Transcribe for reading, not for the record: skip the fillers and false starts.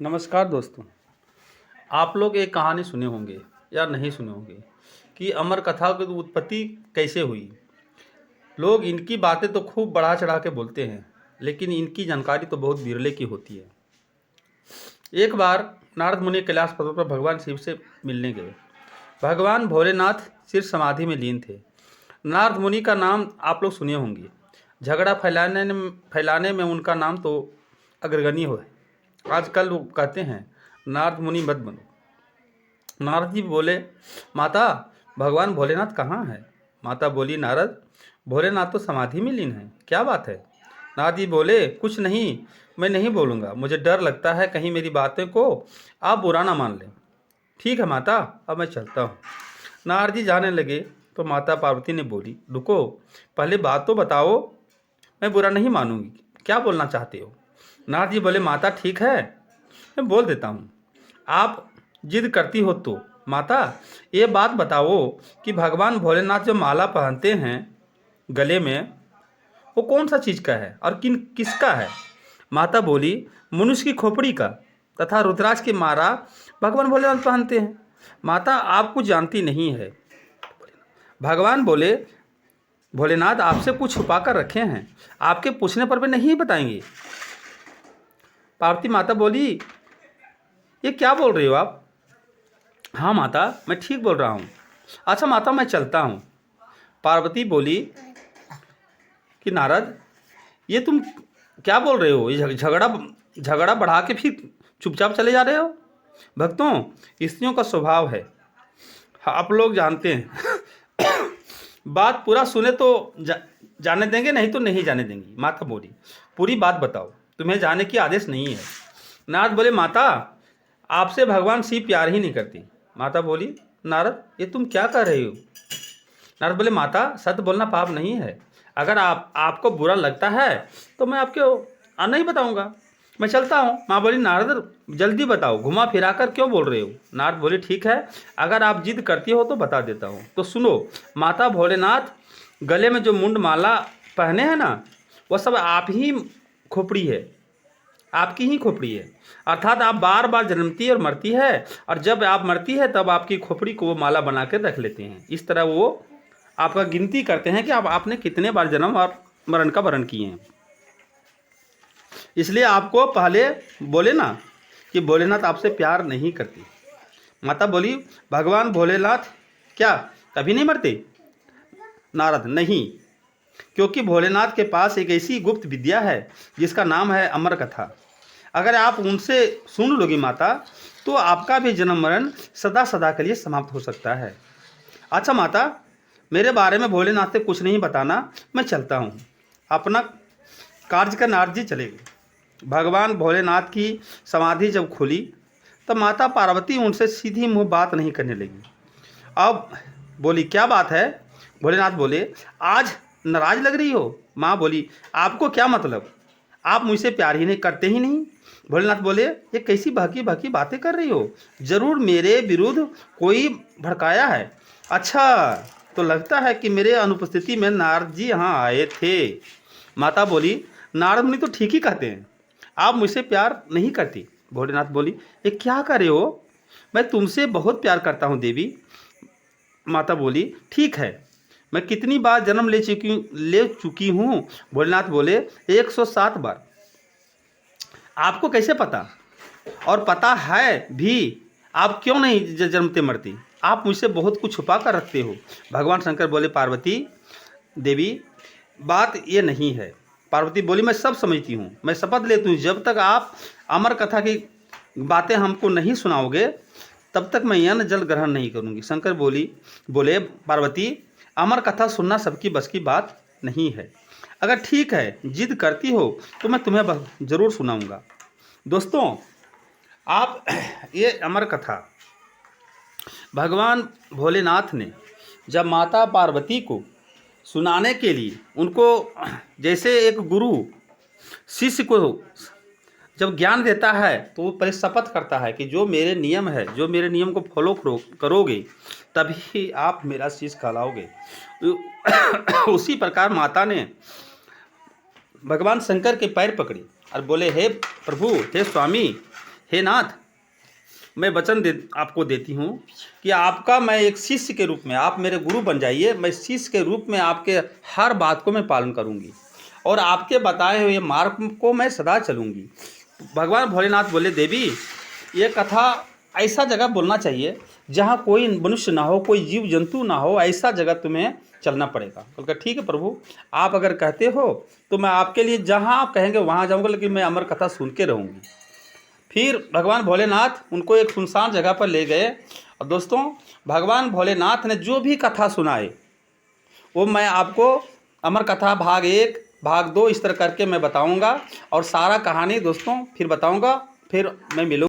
नमस्कार दोस्तों। आप लोग एक कहानी सुने होंगे या नहीं सुने होंगे कि अमर कथा की उत्पत्ति कैसे हुई। लोग इनकी बातें तो खूब बढ़ा चढ़ा के बोलते हैं, लेकिन इनकी जानकारी तो बहुत विरले की होती है। एक बार नारद मुनि कैलाश पर्वत पर भगवान शिव से मिलने गए। भगवान भोलेनाथ सिर समाधि में लीन थे। नारद मुनि का नाम आप लोग सुने होंगे। झगड़ा फैलाने में उनका नाम तो अग्रगण्य हो है। आजकल लोग कहते हैं नारद मुनि मत बनो। नारद जी बोले, माता भगवान भोलेनाथ कहाँ है। माता बोली, नारद भोलेनाथ तो समाधि में लीन है, क्या बात है। नारद जी बोले, कुछ नहीं, मैं नहीं बोलूँगा, मुझे डर लगता है कहीं मेरी बातें को आप बुरा ना मान लें। ठीक है माता, अब मैं चलता हूँ। नारद जी जाने लगे तो माता पार्वती ने बोली, रुको, पहले बात तो बताओ, मैं बुरा नहीं मानूंगी, क्या बोलना चाहते हो। नारद जी बोले, माता ठीक है, मैं बोल देता हूँ, आप जिद करती हो तो। माता ये बात बताओ कि भगवान भोलेनाथ जो माला पहनते हैं गले में, वो कौन सा चीज़ का है और किसका है। माता बोली, मनुष्य की खोपड़ी का तथा रुद्राक्ष की माला भगवान भोलेनाथ पहनते हैं। माता आप कुछ जानती नहीं है। भगवान बोले, भोलेनाथ आपसे कुछ छुपा कर रखे हैं, आपके पूछने पर भी नहीं बताएंगे। पार्वती माता बोली, ये क्या बोल रही हो आप। हाँ माता, मैं ठीक बोल रहा हूँ। अच्छा माता, मैं चलता हूँ। पार्वती बोली कि नारद, ये तुम क्या बोल रहे हो, ये झगड़ा झगड़ा बढ़ा के फिर चुपचाप चले जा रहे हो। भक्तों, स्त्रियों का स्वभाव है, आप लोग जानते हैं। बात पूरा सुने तो जाने देंगे, नहीं तो नहीं जाने देंगी। माता बोली, पूरी बात बताओ, तुम्हें जाने की आदेश नहीं है। नारद बोले, माता आपसे भगवान शिव प्यार ही नहीं करती। माता बोली, नारद ये तुम क्या कर रहे हो। नारद बोले, माता सत्य बोलना पाप नहीं है, अगर आपको बुरा लगता है तो मैं आपको नहीं बताऊंगा, मैं चलता हूँ। माँ बोली, नारद जल्दी बताओ, घुमा फिरा कर क्यों बोल रहे हो। नारद बोले, ठीक है, अगर आप जिद करती हो तो बता देता हूँ। तो सुनो, माता भोलेनाथ गले में जो मुंड माला पहने हैं ना, वो सब आप ही खोपड़ी है, आपकी ही खोपड़ी है। अर्थात आप बार बार जन्मती है और मरती है, और जब आप मरती है तब आपकी खोपड़ी को वो माला बना कर रख लेते हैं। इस तरह वो आपका गिनती करते हैं कि आपने कितने बार जन्म और मरण का वरण किए हैं। इसलिए आपको पहले बोले ना कि भोलेनाथ आपसे प्यार नहीं करती। माता बोली, भगवान भोलेनाथ क्या कभी नहीं मरते। नारद, नहीं, क्योंकि भोलेनाथ के पास एक ऐसी गुप्त विद्या है जिसका नाम है अमर कथा। अगर आप उनसे सुन लोगी माता, तो आपका भी जन्म मरण सदा सदा के लिए समाप्त हो सकता है। अच्छा माता, मेरे बारे में भोलेनाथ से कुछ नहीं बताना, मैं चलता हूँ। अपना कार्य का नारद जी चले गए। भगवान भोलेनाथ की समाधि जब खुली तब माता पार्वती उनसे सीधी मुंह बात नहीं करने लगी। अब बोली, क्या बात है। भोलेनाथ बोले, आज नाराज लग रही हो। माँ बोली, आपको क्या मतलब, आप मुझसे प्यार ही नहीं करते ही नहीं। भोलेनाथ बोले, ये कैसी बहकी बहकी बातें कर रही हो, जरूर मेरे विरुद्ध कोई भड़काया है। अच्छा, तो लगता है कि मेरे अनुपस्थिति में नारद जी यहाँ आए थे। माता बोली, नारद मुनि तो ठीक ही कहते हैं, आप मुझसे प्यार नहीं करती। भोलेनाथ बोली, ये क्या कर रहे हो, मैं तुमसे बहुत प्यार करता हूँ देवी। माता बोली, ठीक है, मैं कितनी बार जन्म ले चुकी हूँ। भोलेनाथ बोले, 107 बार। आपको कैसे पता, और पता है भी, आप क्यों नहीं जन्मते मरती, आप मुझसे बहुत कुछ छुपा कर रखते हो। भगवान शंकर बोले, पार्वती देवी बात ये नहीं है। पार्वती बोली, मैं सब समझती हूँ, मैं शपथ लेती हूँ, जब तक आप अमर कथा की बातें हमको नहीं सुनाओगे तब तक मैं अन्न जल ग्रहण नहीं करूँगी। शंकर बोले, पार्वती अमर कथा सुनना सबकी बस की बात नहीं है, अगर ठीक है जिद करती हो तो मैं तुम्हें ज़रूर सुनाऊँगा। दोस्तों, आप ये अमर कथा भगवान भोलेनाथ ने जब माता पार्वती को सुनाने के लिए, उनको जैसे एक गुरु शिष्य को जब ज्ञान देता है तो वो पहले शपथ करता है कि जो मेरे नियम है, जो मेरे नियम को फॉलो करोगे तभी आप मेरा शीश कहलाओगे। उसी प्रकार माता ने भगवान शंकर के पैर पकड़े और बोले, हे प्रभु, हे स्वामी, हे नाथ, मैं वचन आपको देती हूँ कि आपका मैं एक शिष्य के रूप में, आप मेरे गुरु बन जाइए, मैं शिष्य के रूप में आपके हर बात को मैं पालन करूँगी और आपके बताए हुए मार्ग को मैं सदा चलूँगी। भगवान भोलेनाथ बोले, देवी ये कथा ऐसा जगह बोलना चाहिए जहाँ कोई मनुष्य ना हो, कोई जीव जंतु ना हो, ऐसा जगह तुम्हें चलना पड़ेगा। बोलकर ठीक है प्रभु, आप अगर कहते हो तो मैं आपके लिए जहाँ आप कहेंगे वहाँ जाऊँगा, लेकिन मैं अमर कथा सुन के रहूँगी। फिर भगवान भोलेनाथ उनको एक सुनसान जगह पर ले गए और दोस्तों भगवान भोलेनाथ ने जो भी कथा सुनाए वो मैं आपको अमर कथा भाग 1 भाग 2 इस तरह करके मैं बताऊंगा और सारा कहानी दोस्तों फिर बताऊंगा। फिर मैं मिलूँगा।